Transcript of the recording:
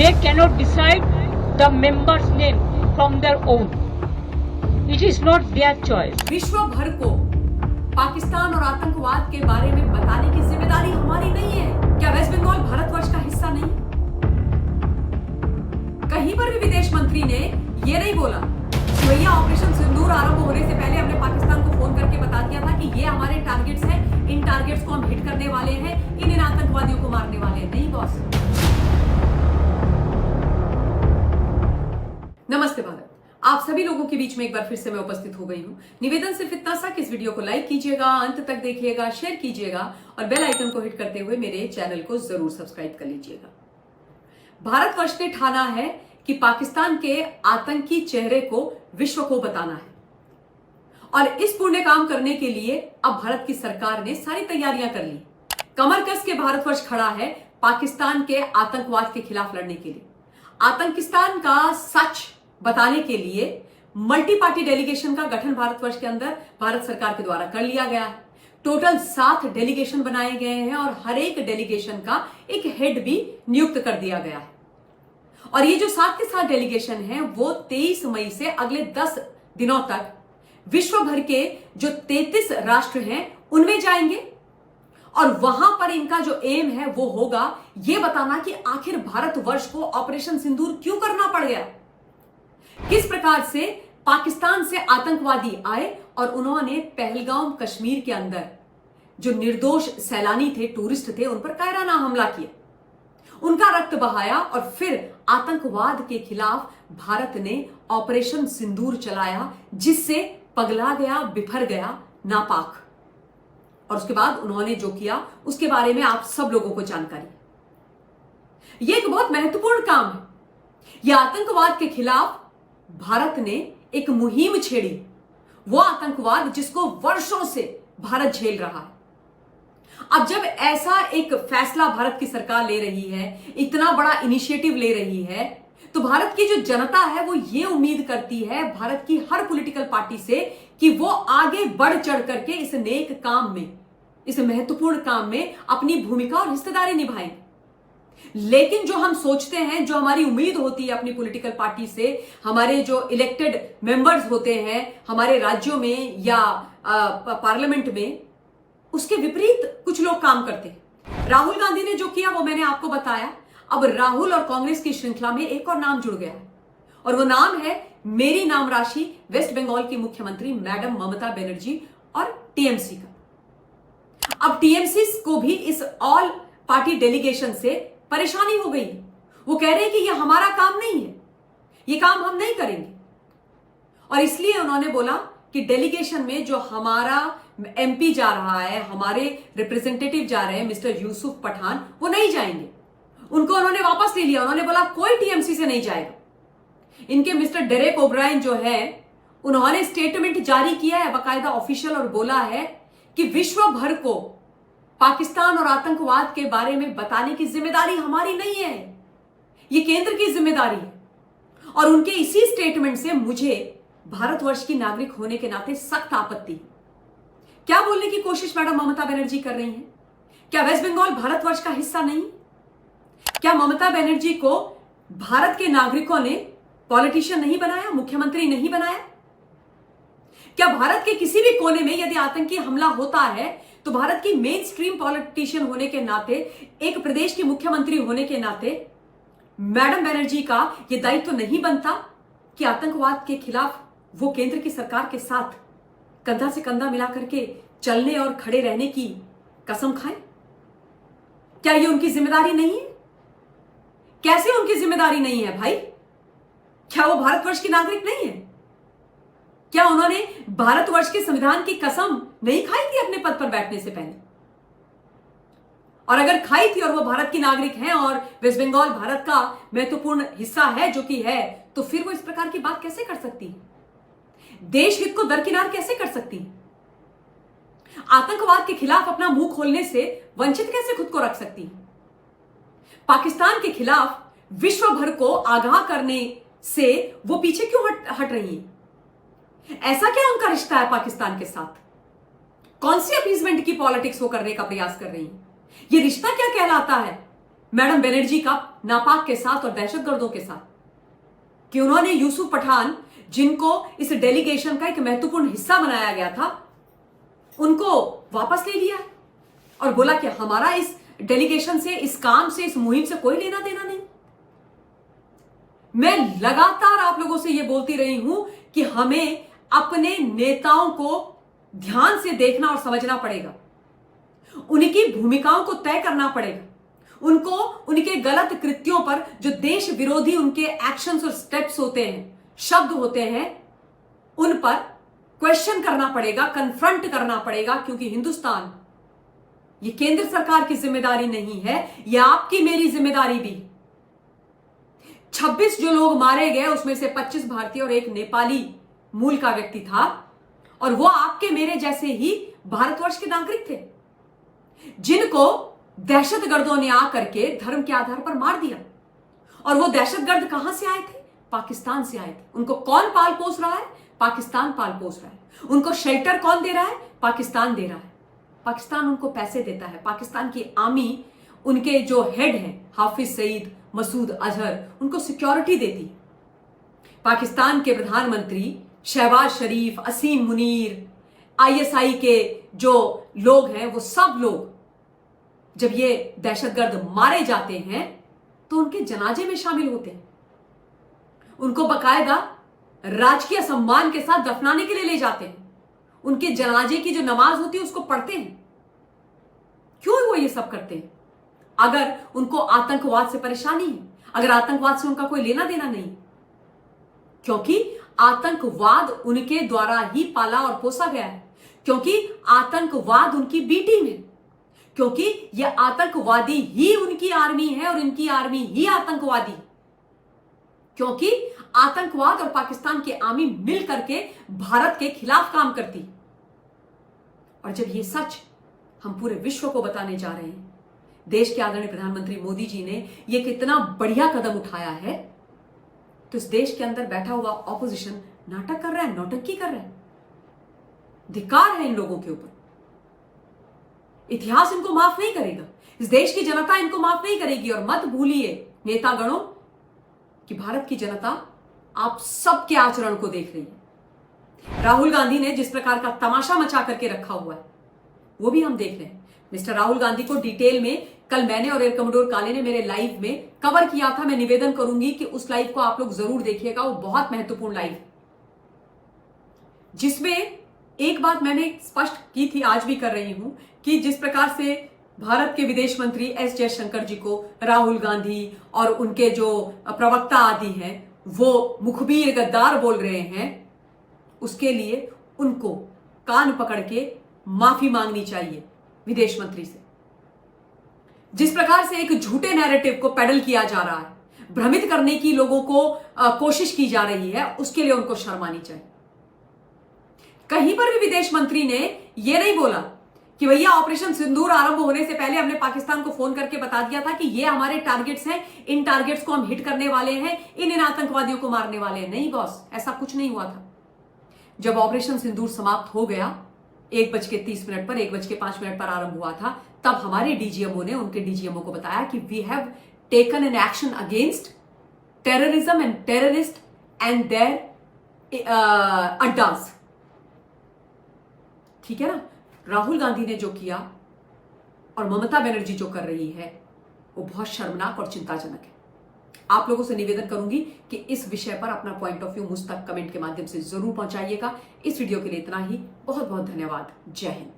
They cannot decide the member's name from their own. It is not their choice. विश्व भर को पाकिस्तान और आतंकवाद के बारे में बताने की जिम्मेदारी हमारी नहीं है। क्या वेस्ट बंगाल भारतवर्ष का हिस्सा नहीं? कहीं पर भी विदेश मंत्री ने यह नहीं बोला कि भैया ऑपरेशन सिंदूर आरंभ होने से पहले हमने पाकिस्तान को फोन करके बता दिया था कि ये हमारे टारगेट्स हैं, इन टारगेट्स को हम हिट करने वाले हैं, इन आतंकवादियों को मारने वाले हैं। नहीं बॉस। नमस्ते भारत, आप सभी लोगों के बीच में एक बार फिर से मैं उपस्थित हो गई हूं। निवेदन सिर्फ इतना सा कि इस वीडियो को लाइक कीजिएगा, अंत तक देखिएगा, शेयर कीजिएगा और बेल आइकन को हिट करते हुए मेरे चैनल को जरूर सब्सक्राइब कर लीजिएगा। भारतवर्ष ने ठाना है कि पाकिस्तान के आतंकी चेहरे को विश्व को बताना है और इस पुण्य काम करने के लिए अब भारत की सरकार ने सारी तैयारियां कर ली। कमर कस के भारतवर्ष खड़ा है पाकिस्तान के आतंकवाद के खिलाफ लड़ने के लिए। आतंकिस्तान का सच बताने के लिए मल्टी पार्टी डेलीगेशन का गठन भारतवर्ष के अंदर भारत सरकार के द्वारा कर लिया गया है। टोटल 7 डेलीगेशन बनाए गए हैं और हर एक डेलीगेशन का एक हेड भी नियुक्त कर दिया गया है। और ये जो 7 के 7 डेलीगेशन हैं वो 23 मई से अगले 10 दिनों तक विश्व भर के जो 33 राष्ट्र हैं उनमें जाएंगे और वहां पर इनका जो एम है वो होगा ये बताना कि आखिर भारतवर्ष को ऑपरेशन सिंदूर क्यों करना पड़ गया, किस प्रकार से पाकिस्तान से आतंकवादी आए और उन्होंने पहलगाम कश्मीर के अंदर जो निर्दोष सैलानी थे, टूरिस्ट थे, उन पर कायराना हमला किया, उनका रक्त बहाया और फिर आतंकवाद के खिलाफ भारत ने ऑपरेशन सिंदूर चलाया जिससे पगला गया, बिफर गया नापाक। और उसके बाद उन्होंने जो किया उसके बारे में आप सब लोगों को जानकारी। यह एक बहुत महत्वपूर्ण काम है। यह आतंकवाद के खिलाफ भारत ने एक मुहिम छेड़ी, वो आतंकवाद जिसको वर्षों से भारत झेल रहा है। अब जब ऐसा एक फैसला भारत की सरकार ले रही है, इतना बड़ा इनिशिएटिव ले रही है, तो भारत की जो जनता है वो ये उम्मीद करती है भारत की हर पॉलिटिकल पार्टी से कि वो आगे बढ़ चढ़ करके इस नेक काम में, इस महत्वपूर्ण काम में अपनी भूमिका और हिस्सेदारी निभाएं। लेकिन जो हम सोचते हैं, जो हमारी उम्मीद होती है अपनी पॉलिटिकल पार्टी से, हमारे जो इलेक्टेड मेंबर्स होते हैं हमारे राज्यों में या पार्लियामेंट में, उसके विपरीत कुछ लोग काम करते हैं। राहुल गांधी ने जो किया वो मैंने आपको बताया। अब राहुल और कांग्रेस की श्रृंखला में एक और नाम जुड़ गया है और वो नाम है मेरी नाम राशि वेस्ट बंगाल की मुख्यमंत्री मैडम ममता बनर्जी और टीएमसी का। अब टीएमसी को भी इस ऑल पार्टी डेलीगेशन से परेशानी हो गई। वो कह रहे हैं कि ये हमारा काम नहीं है, ये काम हम नहीं करेंगे और इसलिए उन्होंने बोला कि डेलीगेशन में जो हमारा एमपी जा रहा है, हमारे रिप्रेजेंटेटिव जा रहे हैं मिस्टर यूसुफ पठान, वो नहीं जाएंगे। उनको उन्होंने वापस ले लिया। उन्होंने बोला कोई टीएमसी से नहीं जाएगा। इनके मिस्टर डेरेक ओब्रायन जो है उन्होंने स्टेटमेंट जारी किया है बाकायदा ऑफिशियल और बोला है कि विश्व भर को पाकिस्तान और आतंकवाद के बारे में बताने की जिम्मेदारी हमारी नहीं है, ये केंद्र की जिम्मेदारी है। और उनके इसी स्टेटमेंट से मुझे भारतवर्ष की नागरिक होने के नाते सख्त आपत्ति। क्या बोलने की कोशिश मैडम ममता बनर्जी कर रही हैं? क्या वेस्ट बंगाल भारतवर्ष का हिस्सा नहीं? क्या ममता बनर्जी को भारत के नागरिकों ने पॉलिटिशियन नहीं बनाया, मुख्यमंत्री नहीं बनाया? क्या भारत के किसी भी कोने में यदि आतंकी हमला होता है तो भारत की मेन स्ट्रीम पॉलिटिशियन होने के नाते, एक प्रदेश की मुख्यमंत्री होने के नाते मैडम बनर्जी का यह दायित्व तो नहीं बनता कि आतंकवाद के खिलाफ वो केंद्र की सरकार के साथ कंधा से कंधा मिला करके चलने और खड़े रहने की कसम खाएं? क्या ये उनकी जिम्मेदारी नहीं है? कैसे उनकी जिम्मेदारी नहीं है भाई? क्या वो भारतवर्ष की नागरिक नहीं है? क्या उन्होंने भारतवर्ष के संविधान की कसम नहीं खाई थी अपने पद पर बैठने से पहले? और अगर खाई थी और वो भारत की नागरिक हैं और वेस्ट बंगाल भारत का महत्वपूर्ण हिस्सा है जो कि है, तो फिर वो इस प्रकार की बात कैसे कर सकती है? देश हित को दरकिनार कैसे कर सकती है? आतंकवाद के खिलाफ अपना मुंह खोलने से वंचित कैसे खुद को रख सकती है? पाकिस्तान के खिलाफ विश्व भर को आगाह करने से वो पीछे क्यों हट रही है? ऐसा क्या उनका रिश्ता है पाकिस्तान के साथ? कौन सी अपीजमेंट की पॉलिटिक्स वो करने का प्रयास कर रही है? ये रिश्ता क्या कहलाता है? मैडम बनर्जी का नापाक के साथ और दहशतगर्दों के साथ कि उन्होंने यूसुफ पठान, जिनको इस डेलीगेशन का एक महत्वपूर्ण हिस्सा बनाया गया था, उनको वापस ले लिया और बोला कि हमारा इस डेलीगेशन से, इस काम से, इस मुहिम से कोई लेना देना नहीं। मैं लगातार आप लोगों से यह बोलती रही हूं कि हमें अपने नेताओं को ध्यान से देखना और समझना पड़ेगा, उनकी भूमिकाओं को तय करना पड़ेगा, उनको उनके गलत कृत्यों पर जो देश विरोधी उनके एक्शंस और स्टेप्स होते हैं, शब्द होते हैं, उन पर क्वेश्चन करना पड़ेगा, कन्फ्रंट करना पड़ेगा। क्योंकि हिंदुस्तान, ये केंद्र सरकार की जिम्मेदारी नहीं है, यह आपकी मेरी जिम्मेदारी भी। 26 जो लोग मारे गए उसमें से 25 भारतीय और एक नेपाली मूल का व्यक्ति था, और वो आपके मेरे जैसे ही भारतवर्ष के नागरिक थे, जिनको दहशतगर्दों ने आकर के धर्म के आधार पर मार दिया। और वो दहशतगर्द कहां से आए थे? पाकिस्तान से आए थे। उनको कौन पाल पोस रहा है? पाकिस्तान पाल पोस रहा है। उनको शेल्टर कौन दे रहा है? पाकिस्तान दे रहा है। पाकिस्तान उनको पैसे देता है। पाकिस्तान की आर्मी, उनके जो हेड हैं हाफिज सईद, मसूद अजहर, उनको सिक्योरिटी देती है। पाकिस्तान के प्रधानमंत्री शहबाज शरीफ, असीम मुनीर, ISI के जो लोग हैं, वो सब लोग जब ये दहशतगर्द मारे जाते हैं तो उनके जनाजे में शामिल होते हैं, उनको बकायदा राजकीय सम्मान के साथ दफनाने के लिए ले जाते हैं, उनके जनाजे की जो नमाज होती है उसको पढ़ते हैं। क्यों वो ये सब करते हैं? अगर उनको आतंकवाद से परेशानी है, अगर आतंकवाद से उनका कोई लेना देना नहीं, क्योंकि आतंकवाद उनके द्वारा ही पाला और पोसा गया है, क्योंकि आतंकवाद उनकी बी टीम है, क्योंकि यह आतंकवादी ही उनकी आर्मी है और इनकी आर्मी ही आतंकवादी, क्योंकि आतंकवाद और पाकिस्तान की आर्मी मिल करके भारत के खिलाफ काम करती। और जब ये सच हम पूरे विश्व को बताने जा रहे हैं, देश के आदरणीय प्रधानमंत्री मोदी जी ने यह कितना बढ़िया कदम उठाया है, तो इस देश के अंदर बैठा हुआ ऑपोजिशन नाटक कर रहा है, नौटंकी कर रहा है। धिक्कार है इन लोगों के ऊपर। इतिहास इनको माफ नहीं करेगा, इस देश की जनता इनको माफ नहीं करेगी। और मत भूलिए नेतागणों कि भारत की जनता आप सबके आचरण को देख रही है। राहुल गांधी ने जिस प्रकार का तमाशा मचा करके रखा हुआ है वो भी हम देख रहे हैं। मिस्टर राहुल गांधी को डिटेल में कल मैंने और एयर कमोडोर काले ने मेरे लाइव में कवर किया था। मैं निवेदन करूंगी कि उस लाइव को आप लोग जरूर देखिएगा, वो बहुत महत्वपूर्ण लाइव, जिसमें एक बात मैंने स्पष्ट की थी, आज भी कर रही हूं, कि जिस प्रकार से भारत के विदेश मंत्री एस जयशंकर जी को राहुल गांधी और उनके जो प्रवक्ता आदि हैं वो मुखबिर गद्दार बोल रहे हैं, उसके लिए उनको कान पकड़ के माफी मांगनी चाहिए विदेश मंत्री से। जिस प्रकार से एक झूठे नैरेटिव को पेडल किया जा रहा है, भ्रमित करने की लोगों को कोशिश की जा रही है, उसके लिए उनको शर्म आनी चाहिए। कहीं पर भी विदेश मंत्री ने यह नहीं बोला कि भैया ऑपरेशन सिंदूर आरंभ होने से पहले हमने पाकिस्तान को फोन करके बता दिया था कि ये हमारे टारगेट्स हैं, इन टारगेट्स को हम हिट करने वाले हैं, इन आतंकवादियों को मारने वाले हैं। नहीं बॉस, ऐसा कुछ नहीं हुआ था। जब ऑपरेशन सिंदूर समाप्त हो गया, 1:30 पर, 1:05 पर आरंभ हुआ था, तब हमारे डीजीएमओ ने उनके डीजीएमओ को बताया कि we have taken an action against terrorism and terrorist and their अड्डास। ठीक है ना? राहुल गांधी ने जो किया और ममता बनर्जी जो कर रही है वो बहुत शर्मनाक और चिंताजनक है। आप लोगों से निवेदन करूंगी कि इस विषय पर अपना पॉइंट ऑफ व्यू मुझ तक कमेंट के माध्यम से जरूर पहुंचाइएगा। इस वीडियो के लिए इतना ही। बहुत बहुत धन्यवाद। जय हिंद।